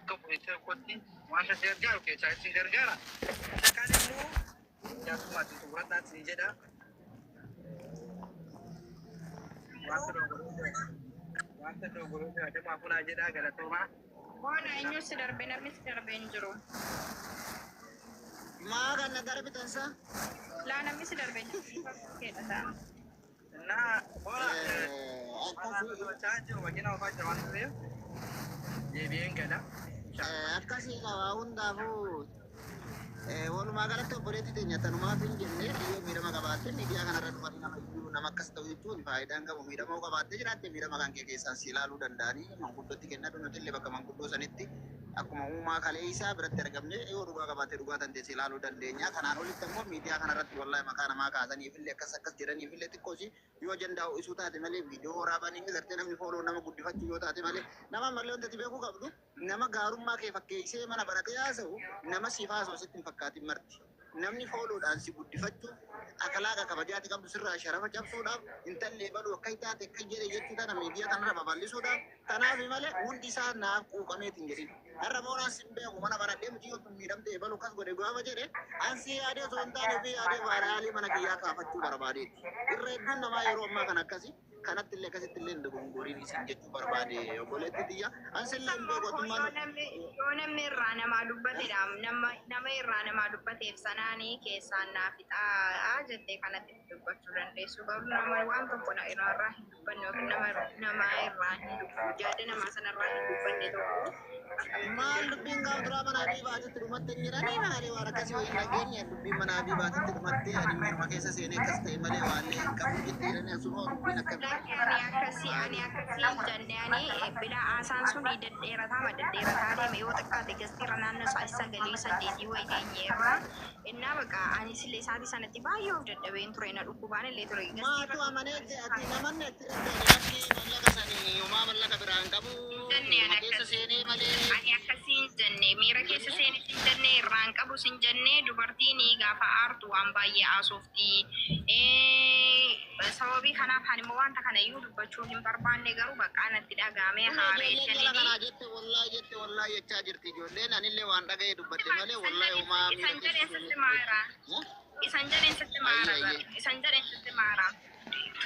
akka bu'ee kotti wanta gargaaru keessaa isin gargaara. Isa kaan immoo jaatumaatti xumuradhaatti ni jedha. Wanta dogoggoruu adeemaa funaa jedha galatoomaa. Waan eenyus darbee namnis darbee hin jiru. Maa kan darbe tansa? Laa namnis darbee hin jiru. Keedha. Nah, bola. Chacho, bagaimana apa jalan tu? Jadi enggak ada. Akkasii qaba hundaafuu walumaa galatti obboleetti teenyata numaaf hin jenne yoo miidhama qabaatte miidiyaa kanarra dhufanii nama iyyuu nama akkas ta'u jechuun faayidaan qabu miidhama qabaatte jiraatte miidhama kan kee keessaan si ilaaluu danda'anii manguddootti kennatu nuti illee bakka manguddoo sanitti akkuma uumaa kalee isaa biratti argamne yoo dhugaa qabaatte dhugaa tan teessee ilaaluu dandeenya kanaan olitti immoo miidiyaa kanarratti wallahi maqaa namaa kaasaniif illee akkas jedhaniif illee xiqqoosi yoo jandaa'u isuu taate malee viidiyoo waraabanii gartee namni fooloo nama guddifachuu yoo taate malee nama malee wanti beekuu qabdu nama gaarummaa kee fakkeessee mana baratee haasa'u nama siif haasa'u sitti hin fakkaatin marti. Namni fooloodhaan si guddifachuu akalaaqa kabajaati qabdu sirraa sharafa cabsuudhaaf intallee baluu akka taate akka jedhe jechuu tana miidiyaa kanarra babal'isuudhaaf kanaaf malee hundi isaa naaf quuqameetiin jedhin. Har'a moonaan sin beeku mana baradhee miti yoo miidhamtee baluu kas godhe gaafa jedhe ansii yaadee osoo hin taane fi yaadee baaraalii mana kiyyaa kaafachuu barbaadeetti. Irra hedduun namaa yeroo ammaa kan akkasii kanatti illee akkasitti illee dogongoriin isin jechuu barbaade obboleetti xiyya ansillee hin beekotummaan yoo namni irraa namaa dubbatedha nama irraa namaa dubbateef sanaanii keessaan naaf ixaa jettee kanatti dubbachuu dandeessu garuu nama waan tokko irraa hin dubbanne yookiin nama irraa hin dubbu jaada namaa sanarraa hin dubbanne tokko maal dubbiin gaaf duraa manaa fi baatitti dhumatte jiranii maali waan akkasii wayii nageenya dubbiin manaa fi baatitti dhumatte ani miiruma keessa seenee akkas ta'e malee waan qabu jettee jedhanii asuma dubbiin akka ani akkasii jennee bila asaan sun deddeerataa deeme yoo xiqqaate gastiirra naannoo sagalii saddeetii wayii teenyeerra innaa baqa ani sillee isaatii sanatti baay'ee of dadhabeen ture na dhukkubaan illee ture maatu amanee ati namanne itti mallaqa sanii uumaa mallaqa biraan qabu keessa seenee malee ani akkasiin jenne miira keessa seenee sin jenne irraan qabu sin jenne dubartiin gaafa aartu waan baay'ee haasofti sababii kanaaf ani immoo wanta kana iyyuu dubbachuu hin barbaanne garuu bakka natti dhagaamee haareessanii jette wallahi jechaa jirti ijoolleen anillee waan dhaga'ee dubbatte malee wallahi uumaa isan jedheen sitti maara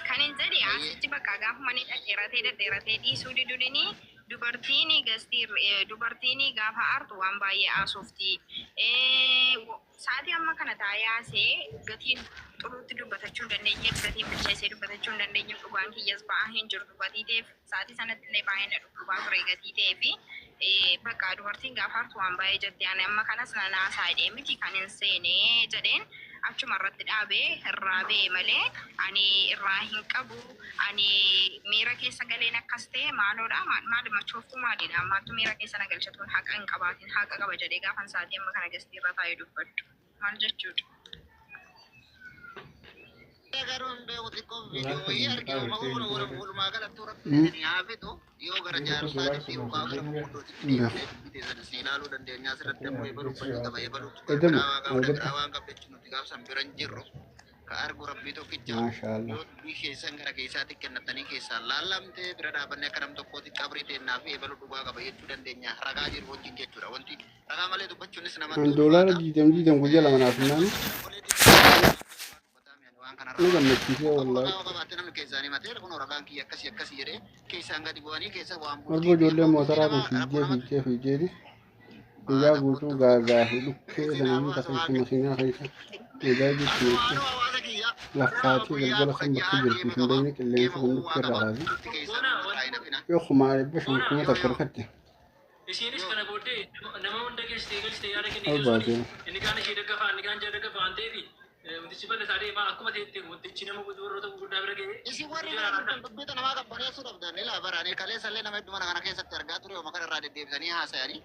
kan hin jedhe asitti bakka gaafa manii dhedheeratee dhiisuu didudini dubartiin gaafa aartu waan baay'ee haasofti sa'aatii amma kana taa'ee gatiin xuruutti dubbatachuu hin dandeenye gatiin bilcheessee dubbatachuu hin dandeenye dhugaan kiyyas ba'aa hin jiru dubbatiiteef sa'aatii sanatti illee baay'ee na dhukkubaa ture gatiiteef bakka dubartiin gaafa aartu waan baay'ee jettee ani amma kanas na naasaa hidhee miti kan hin seenee jedheen achuma irratti dhaabee irraa bee malee ani irraa hin qabu ani miira keessa galeen akkas ta'e maaloodha maaluma chooftuu maalidha ammaattu miira keessa na galchatuun haqa hin qabaatin haqa qaba jedhee gaafan sa'aatii amma kana gastiirra taa'ee dubbadhu maal jechuudha. Garun beeku xiqqoo viidiyoo wayii arginu walumaa galatti rakkatanii haafetu yoo gara jaarsaatti yookaan gara fuuldurootti si ilaaluu dandeenya asirratti ammoo eebaluu fayyu qaba eebaluu waan qabdachi nuti gaafsan bira hin jirru ka argu rabbii tokkicha yoo dubbii keessan gara keessaatti kennatanii keessaan laallamtee bira dhaabannee akka nam tokkootti qabrii teennaa fi eebaluu dhugaa qaba jechuu dandeenya ragaa jiru wajjin jechuudha wanti ragaa malee dubbachuunis nama doolaara diidam guyyaa lama naaf naan nu gammachiisee wallahi marga ijoollee mootoraa kun fiigeeti guyyaa guutuu gaagaa fi dhukkee sananii tasaisa masinaa keessa egaa jechuudha lakkaatii galgala san bakki jirti hin beekne qilleensa kun dhukkee irraa haafi yoo kumaa dhibba shan kuma takka rakkatte isinis kana booddee nama hunda keessatti eegalchite yaada kennu inni kaan ishee daggafaa inni kaan jaa daggafaa waan ta'eefi wantichi bal'aa taatee akkuma ta'etti wantichi nama warroota gurguddaa bira ga'ee isi warri dubbiita namaa qabbaneessuu dhabdan ilaa baraanii kaleessallee nama hedduu mana kana keessatti argaa ture yooma kana irraa deddeebisanii haasa'anii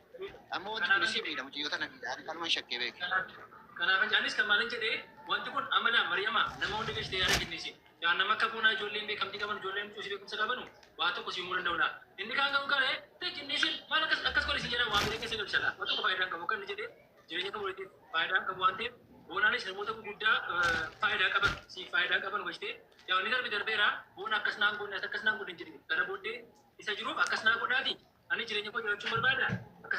amma wanti kun isii miidhamu ciyyoota na miidhaan kalman shakkee beeke. Kanaaf jaanis kan maalin jedhee wanti kun amala Mariyamaa nama hunda galchitee yaada kennisi. Yaan nama akka bunaa ijoolleen beekamtii qaban ijoolleen cuusii beekumsa qabanu waa tokko si himuu danda'udha. Inni kaan qabu kana teekiniisiin maal akkas godhe si jedhan waan bilee keessa galchala. Waan tokko faayidaan qabu kan inni jedhee jireenya qabu walitti faayidaan qabu waan ta'eef boonaanis namoota gurguddaa faayidaa qaban gochtee yaa inni darbeera boona akkas naan godhe jedhi gara booddee isa jiruuf akkas naa godhaati ani jireenya koo jiraachuu barbaada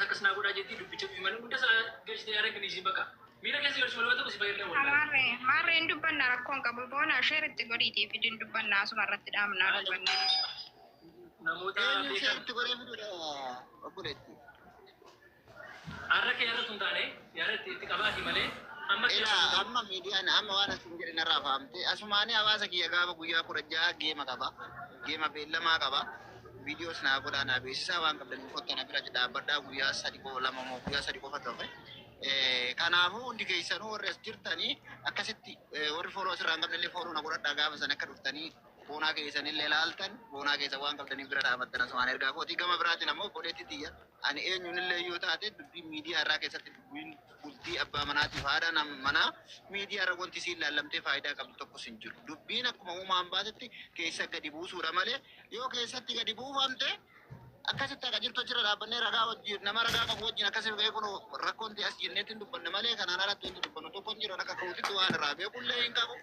akkas naa jetti dubbicha fi malee hunda isaa galchitee yaada kennisi bakka. Miira keessa galchu malee tokko si fayyadamuu danda'a. Maarreen dubbannaa rakkoon qabu boona sheeritti godhiitii fidin dubbannaa asuma irratti dhaabnaa dubbannaa. Namoota beekan. Itti godhee fiduudha obboleetti. Har'a kee irratti hin taane yaada itti qabaati malee. Amma miidiyaan amma waan asin jedhin irraa fahamte asumaanii hawaasa kiyya gaafa guyyaa 16 geema qaba geema beellamaa qaba viidiyoos naa godhaa naa beeksisaa waan qabdaniif kottana bira dhaabbadhaa guyyaa 3 moo guyyaa 3 qofa ta'e kanaafuu hundi keessanuu warri as jirtanii akkasitti warri fooloo asirraa hin qabnellee fooloo na godhadhaa gaafa san akka dhuftanii boonaa keessanillee laaltan boonaa keessa waan qabdaniif bira dhaabbattan asumaan ergaa kooti gama biraatiin ammoo obboleetti xiyya ani eenyuunillee yoo taate dubbiin miidiyaa irraa keessatti dubbiin bultii abbaa manaatiif haadha manaa miidiyaa irra wanti siin laallamtee faayidaa qabdu tokkos hin jiru. Dubbiin akkuma uumaan baatetti keessa gadi buusuudha malee yoo keessatti gadi buufamte akkasitti akka jirtu jira dhaabbannee ragaa wajjin nama ragaa qabu wajjin akkasii ga'ee kun rakkoon ta'e as jenneetti hin dubbanne malee kanaan alatti wanti dubbannu tokko hin jiru akka ka'uutitti waan irraa beekullee hin qabu.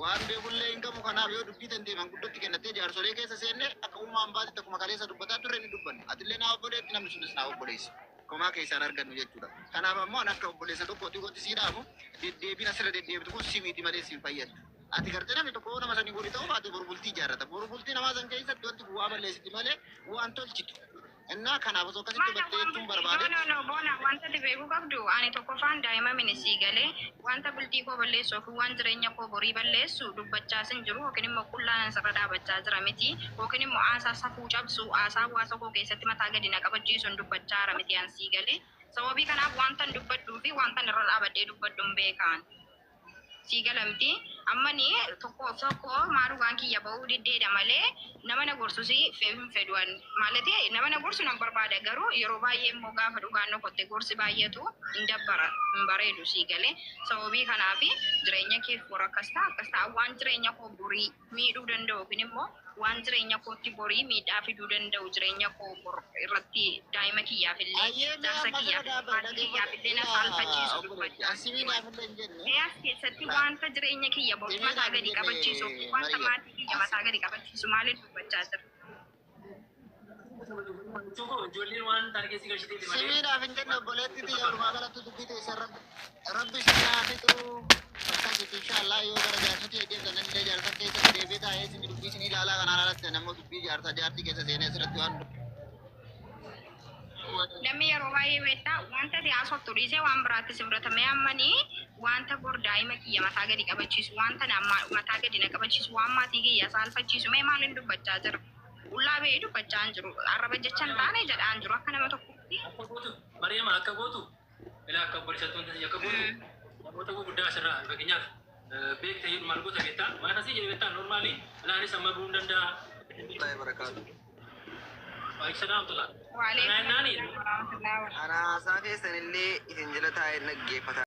Waan beekullee hin qabu kanaaf yoo dubbii dandeeman guddatti kennattee jaarsolee keessa seenne akka uumaan baatetti akkuma kaleessa dubbataa turre ni dubbanne. Atillee naa obboleetti namni sunis naa obboleessi. Komaa keessaan argannu jechuudha. Kanaaf ammoo akka obboleessa tokkotti gooti siidhaamu deddeebiin asirra deddeebitu kun simiiti malee siin fayyadu. Ati gartee namni tokko nama sanii godhi ta'uu baate borbultii ijaarrata. Borbultii namaa san keessatti wanti bu'aa balleessiti malee waan tolchitu. Innaa kanaaf osoo akkasitti battee jechuun barbaade. No, boona wanta beekuu qabdu ani tokkoffaan daa'ima minisii galee wanta bultii koo balleessu yookiin waan jireenya koo borii balleessu dubbachaa sin jiru yookiin immoo qullaan sarara dhaabachaa jira miti yookiin immoo aasaa safuu cabsu aasaa hawaasa koo keessatti mataa gadi na qabachiisuun dubbachaa jira miti ansii galee sababii kanaaf wanta dubbadhuu fi wanta irra dhaabadhee dubbadhu hin beekan. Sii galamti ammani tokko maalu waan kiyya bahuu diddeedha malee nama na gorsu si fedhuan malati nama na gorsu nan barbaada garuu yeroo baay'ee immoo gaafa dhugaan nokotte gorsi baay'eetu hin dabbara hin bareedu sii galee sababii kanaaf jireenya kee fura akkas ta'a waan jireenya koo borii miidhuu danda'u yookiin immoo waan jireenya kootti borii miidhaa fiduu danda'u jireenya koo irratti daa'ima kiyyaaf illee jaarsa kiyyaaf illee na saalfachiisu dubbachaa. As keessatti wanta jireenya kiyya borii mataa gadi qabachiisu wanta maatii kiyya mataa gadi qabachiisu maaliif dubbachaa jira? Simiidhaaf hin jenne obboleetti xiyya walumaa galatti dubbii teessa rabbi sinaa fixuu akkasitti inshaallah yoo gara jaarsoti eegdeetan illee jaarsan keessa deebee taa'ee isin dubbii isin ilaalaa kanaan alatti namni dubbii jaartii keessa seenee asirratti waan namni yeroo baay'ee beektaa wanta siyaasottu dhiisee waan biraatti si fudhatamee ammanii wanta bor daa'ima kiyya mataa gadi qabachiisu wanta mataa gadi na qabachiisu waan maatii kiyya saalfachiisu mee maaliin dubbachaa jira? Ullaa ba'ee dubbachaa hin jiru arraba jecha hin taane jedhaa hin jiru akka nama tokkotti. Akka gootu Mariyaama akka gootu ilaa akka obboleessattuu hin akka gootu namoota gurguddaa asirraa fakkeenyaaf beekta jedhu maal goota beektaa waan asii jedhu beektaa normaalii ilaanis amma bu'uu hin danda'a. Baay'ee barakaatu. Waalaikumsalam tulah. Waalaikumsalam. Ana haasaa keessanillee isin jala taa'ee dhaggeeffata.